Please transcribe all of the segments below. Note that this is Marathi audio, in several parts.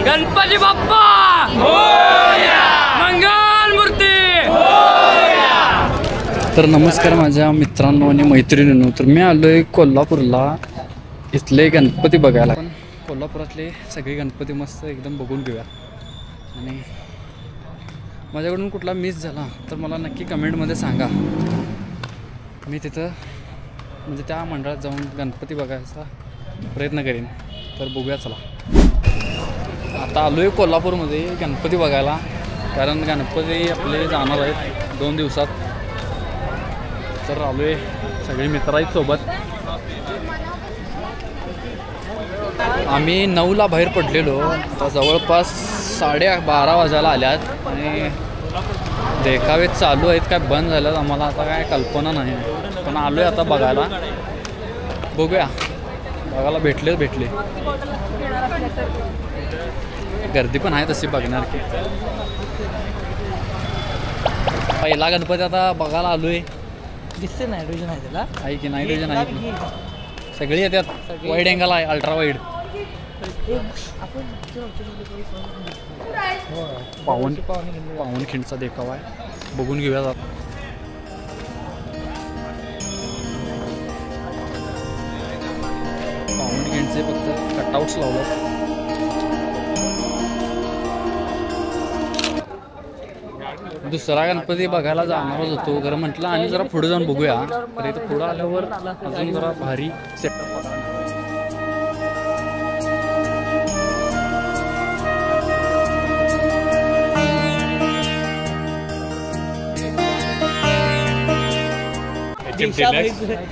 गणपती बाप्पा मोरया, मंगल मूर्ती मोरया। तर नमस्कार माझ्या मित्रांनो आणि मैत्रिणींनो, तर मी आलोय कोल्हापूरला इथले गणपती बघायला। पण कोल्हापुरातले सगळे गणपती मस्त एकदम बघून घेऊया आणि माझ्याकडून कुठला मिस झाला तर मला नक्की कमेंटमध्ये सांगा। मी तिथं म्हणजे त्या मंडळात जाऊन गणपती बघायचा प्रयत्न करेन। तर बघूया चला। आता आलो आहे कोल्हापूरमध्ये गणपती बघायला, कारण गणपती आपले जाणार आहेत 2 दिवसात। तर आलो आहे, सगळे मित्र आहेत सोबत। आम्ही 9ला बाहेर पडलेलो, तर जवळपास 12:30 वाजायला आल्यात आणि देखावे चालू आहेत काय बंद झाल्यात आम्हाला आता काय कल्पना नाही, पण आलो आहे आता बघायला। बघूया, बघायला भेटले गर्दी पण आहे तशी बघणार की। पहिला गणपती आता बघायला आलो आहे। दिसते नाईट विजन आहे त्याला, आहे की नाईट विजन आहे की सगळी येतात। वाईड अँगल आहे, अल्ट्रा वाईड। पावनखिंडचा देखावा आहे, बघून घेऊया जात। पावनखिंडचे फक्त कटआउट्स लावतात। दुसरा गणपती बघायला जाणारच होतो, खरं म्हटलं आणि जरा पुढे जाऊन बघूया। तर इथं पुढं आल्यावर अजून जरा भारी सेटअप होता।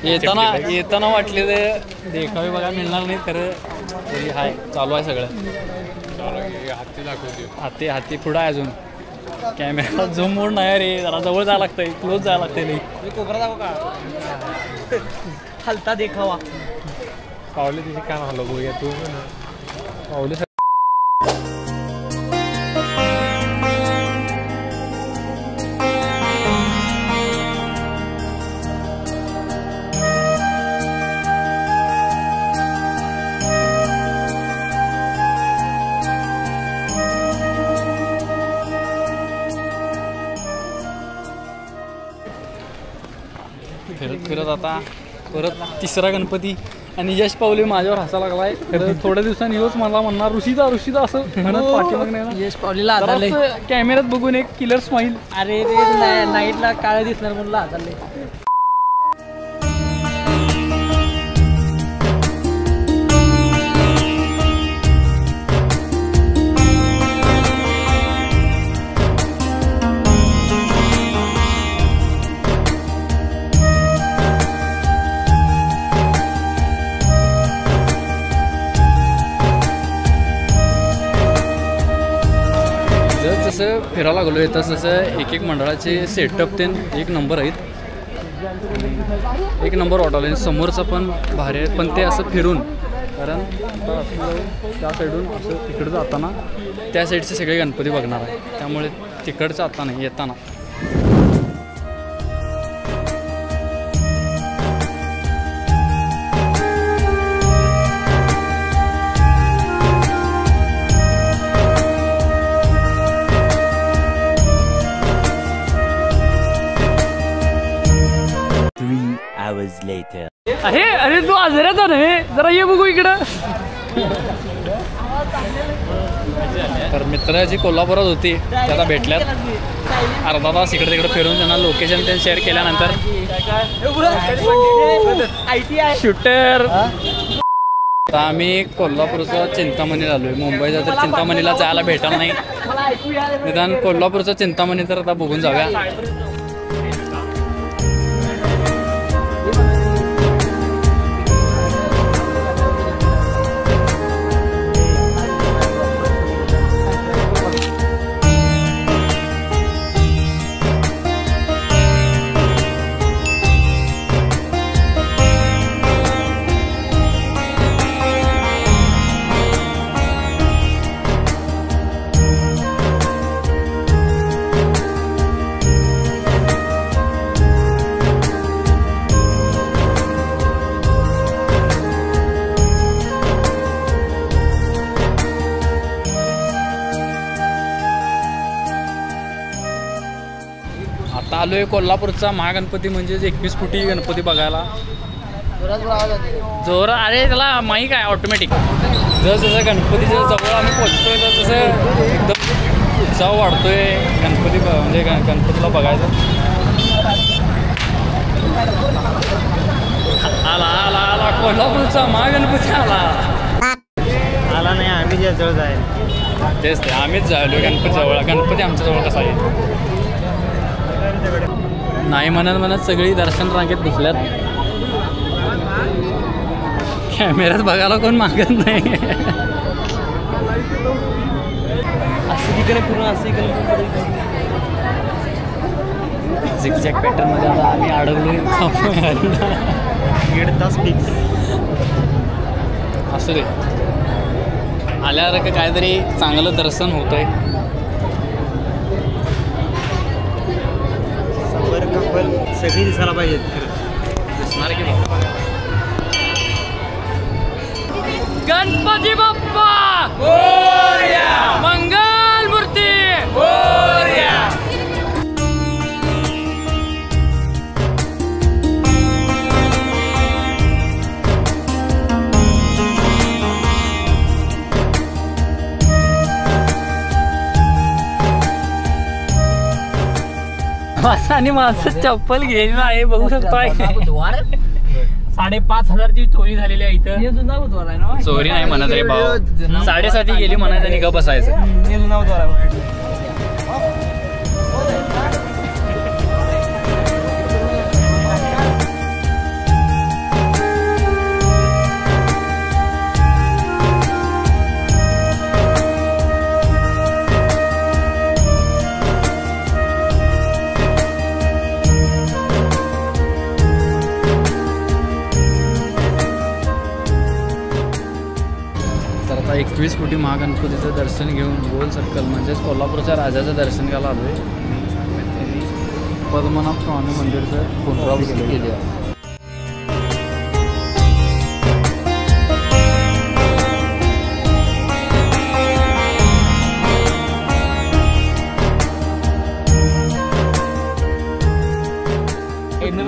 येताना वाटले ते देखावे बघायला मिळणार नाही, खरं तरी हाय चालू आहे सगळं। हाती पुढं आहे अजून। कॅमेरा झूम मोड नाही रे, जरा जवळ जायला लागतंय, क्लोज जायला लागतंय। नाही कोपरा दाखव का हलता देखावा। पावले तिथे काय हलो बघूया तू पावले। फिरत आता परत तिसरा गणपती आणि यश पावले माझ्यावर हसायला लागलाय। खरं थोड्या दिवसांनी योच मला म्हणणार ऋषीचा असं म्हणत पाठीमाग नाही। यश पावलेला कॅमेऱ्यात बघून एक किलर स्माईल। अरे ते नाईटला काळ दिसणार म्हणून हाताले। जसं फिरायला लागलो आहे तसं एक मंडळाचे सेटअप ते एक नंबर आहेत, एक नंबर वाटवलं। समोरचं पण भारी आहे, पण ते असं फिरून, कारण त्या साईडून असं तिकडं जाताना त्या साईडचे सगळे गणपती बघणार आहे, त्यामुळे तिकडचं आता नाही येताना। अरे तू आजाराचा नव्हे, जरा ये बघू इकडं। तर मित्र जी कोल्हापुरात होती ते आता भेटल्यात। अर्धा तास इकडे तिकडे फिरून त्यांना लोकेशन ते शेअर केल्यानंतर शूटर आता आम्ही कोल्हापूरचा चिंतामणीला आलोय। मुंबईचा तर चिंतामणीला जायला भेटणार नाही, निदान कोल्हापूरचा चिंतामणी तर आता बघून जाऊया। आता आलो आहे कोल्हापूरचा महागणपती म्हणजेच 21 फुटी गणपती बघायला. जोर अरे त्याला माहीत आहे ऑटोमॅटिक. जसं गणपतीच्या जवळ आम्ही पोचतोय तर तसं एकदम उत्साह वाढतोय गणपती म्हणजे गणपतीला बघायचं. आला आला आला कोल्हापूरचा महागणपती आला. आला नाही आम्ही ज्या जवळ जाईल तेच ते आम्हीच झालो गणपती जवळ. गणपती आमच्या जवळ कसा आहे नाही म्हणत सगळी दर्शन रांगेत बसल्यात. कॅमेऱ्यात बघायला कोण मागत नाही. असं तिकडे पूर्ण असं झिकझॅक पॅटर्नमध्ये आता आम्ही अडकलोय. 1.5 तास फिक्स असू दे आल्यावर का काहीतरी चांगलं दर्शन होतंय. कपल सगळी दिसायला पाहिजेत खरं दिसणार की बाप्पा. गणपती बाप्पा मोरया. मंगल मूर्ती मोरया. आणि माझं चप्पल घेणं आहे बघू शकताय. 5,500ची चोरी झालेली आहे इथं. हे जुना बुधवार आहे ना. चोरी नाही म्हणत रे भाऊ. 7:30 गेली म्हणायचं आणि ग बसायचं. हे जुना बुधवार आहे. तर आता 21 फुटी महागणपतीचं दर्शन घेऊन गोल सर्कल म्हणजेच कोल्हापूरच्या राजाचं दर्शन घ्यायला आलो आहे. पद्मनाभ स्वामी मंदिरचं पुनरावृत्ती केली आहे.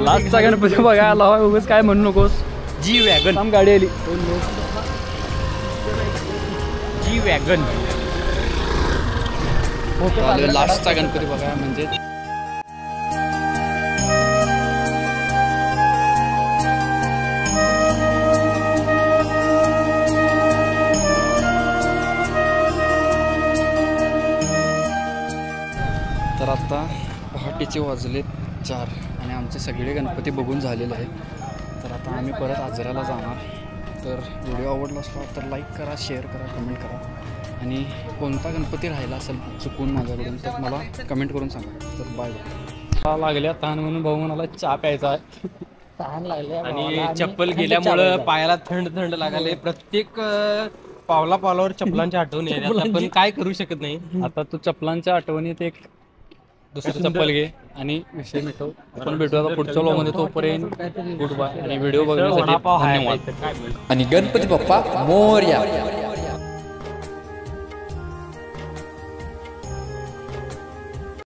लास्टचा गणपती बघायला हवा उगाच काय म्हणू नकोस. जी वॅगन गाडी आली. जी वॅगन लास्टचा गणपती बघा म्हणजे तर आता पहाटेचे वाजलेत 4 आणि आमचे सगळे गणपती बघून झालेले आहेत. तर आता आम्ही परत आजऱ्याला जाणार. तर व्हिडिओ आवडला असला तर लाईक करा, शेअर करा, कमेंट करा आणि कोणता गणपती राहिला असेल चुकून माझ्याकडून तर मला कमेंट करून सांगा. तर बाय बाय. लागल्या तहान म्हणून भाऊ म्हणाला चहा प्यायचा आहे. तहान लागले आणि चप्पल गेल्यामुळं पायाला थंड थंड लागायला. प्रत्येक पावलावर चप्पलांची आठवण येते. आपण काय करू शकत नाही. आता तू चप्पलांच्या आठवणीत एक दुसरी चप्पल घे आणि विषय मिटव. आपण भेटू आता पुढच्या व्लॉगमध्ये. तोपर्यंत गुड बाय आणि व्हिडिओ बघण्यासाठी धन्यवाद. आणि गणपती बाप्पा मोरया.